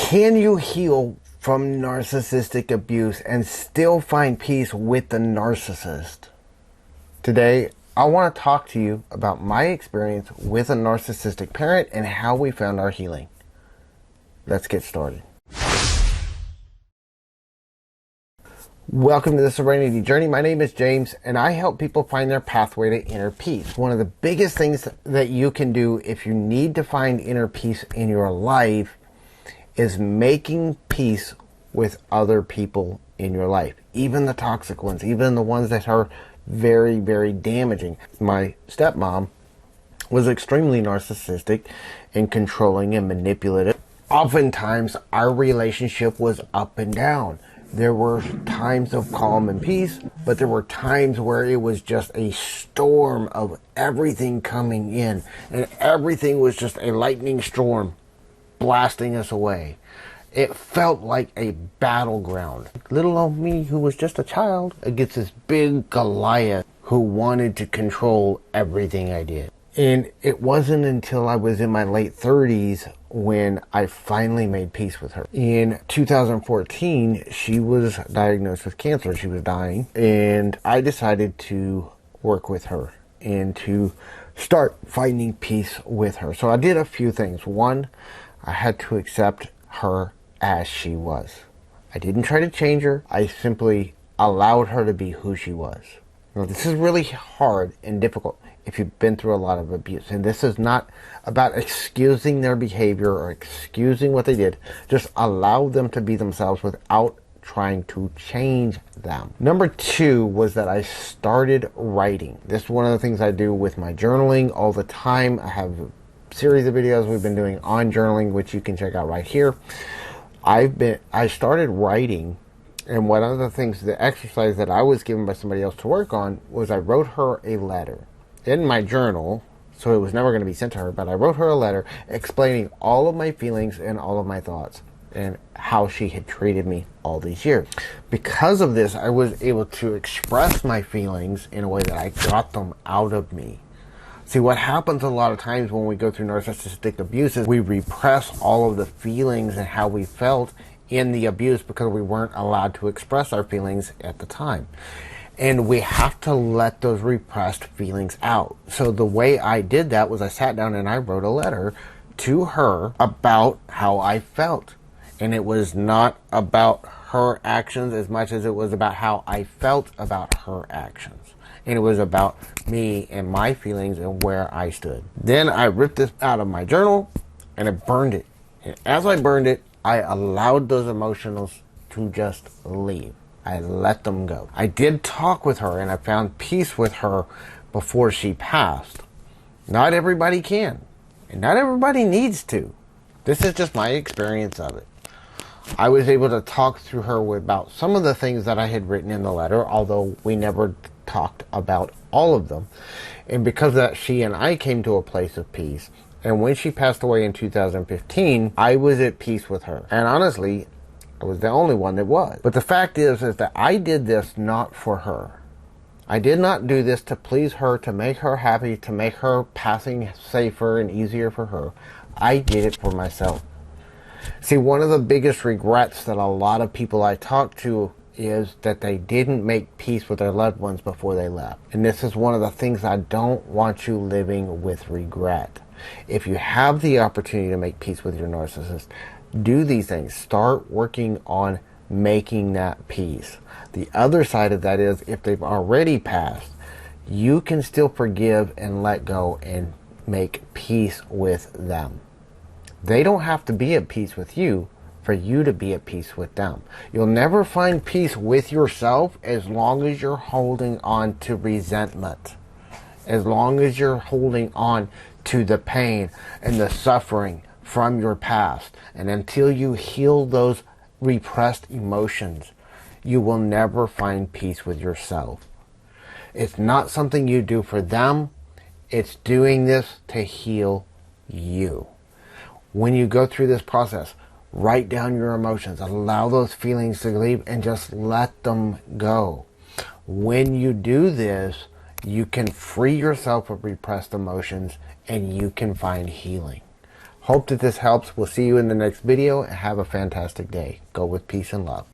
Can you heal from narcissistic abuse and still find peace with the narcissist? Today, I want to talk to you about my experience with a narcissistic parent and how we found our healing. Let's get started. Welcome to the Serenity Journey. My name is James, and I help people find their pathway to inner peace. One of the biggest things that you can do if you need to find inner peace in your life is making peace with other people in your life. Even the toxic ones, even the ones that are very, very damaging. My stepmom was extremely narcissistic and controlling and manipulative. Oftentimes, our relationship was up and down. There were times of calm and peace, but there were times where it was just a storm of everything coming in, and everything was just a lightning storm blasting us away. It felt like a battleground. Little old me, who was just a child, against this big Goliath who wanted to control everything I did. And it wasn't until I was in my late 30s when I finally made peace with her. In 2014, she was diagnosed with cancer. She was dying. And I decided to work with her and to start finding peace with her. So I did a few things. One, I had to accept her as she was. I didn't try to change her. I simply allowed her to be who she was. Now, this is really hard and difficult if you've been through a lot of abuse. And this is not about excusing their behavior or excusing what they did. Just allow them to be themselves without trying to change them. Number two was that I started writing. This is one of the things I do with my journaling all the time. I have a series of videos we've been doing on journaling, which you can check out right here. I started writing, and one of the things, the exercise that I was given by somebody else to work on, was I wrote her a letter in my journal, so it was never going to be sent to her, but I wrote her a letter explaining all of my feelings and all of my thoughts and how she had treated me all these years. Because of this, I was able to express my feelings in a way that I got them out of me. See, what happens a lot of times when we go through narcissistic abuse is we repress all of the feelings and how we felt in the abuse because we weren't allowed to express our feelings at the time. And we have to let those repressed feelings out. So the way I did that was I sat down and I wrote a letter to her about how I felt. And it was not about her actions as much as it was about how I felt about her actions. And it was about me and my feelings and where I stood. Then I ripped this out of my journal and I burned it. And as I burned it, I allowed those emotions to just leave. I let them go. I did talk with her and I found peace with her before she passed. Not everybody can. And not everybody needs to. This is just my experience of it. I was able to talk through her about some of the things that I had written in the letter, although we never talked about all of them. And because of that, she and I came to a place of peace. And when she passed away in 2015, I was at peace with her. And honestly, I was the only one that was. But the fact is that I did this not for her. I did not do this to please her, to make her happy, to make her passing safer and easier for her. I did it for myself. See, one of the biggest regrets that a lot of people I talk to is that they didn't make peace with their loved ones before they left. And this is one of the things I don't want you living with regret. If you have the opportunity to make peace with your narcissist, do these things. Start working on making that peace. The other side of that is, if they've already passed, you can still forgive and let go and make peace with them. They don't have to be at peace with you for you to be at peace with them. You'll never find peace with yourself as long as you're holding on to resentment. As long as you're holding on to the pain and the suffering from your past. And until you heal those repressed emotions, you will never find peace with yourself. It's not something you do for them. It's doing this to heal you. When you go through this process, write down your emotions. Allow those feelings to leave and just let them go. When you do this, you can free yourself of repressed emotions and you can find healing. Hope that this helps. We'll see you in the next video. Have a fantastic day. Go with peace and love.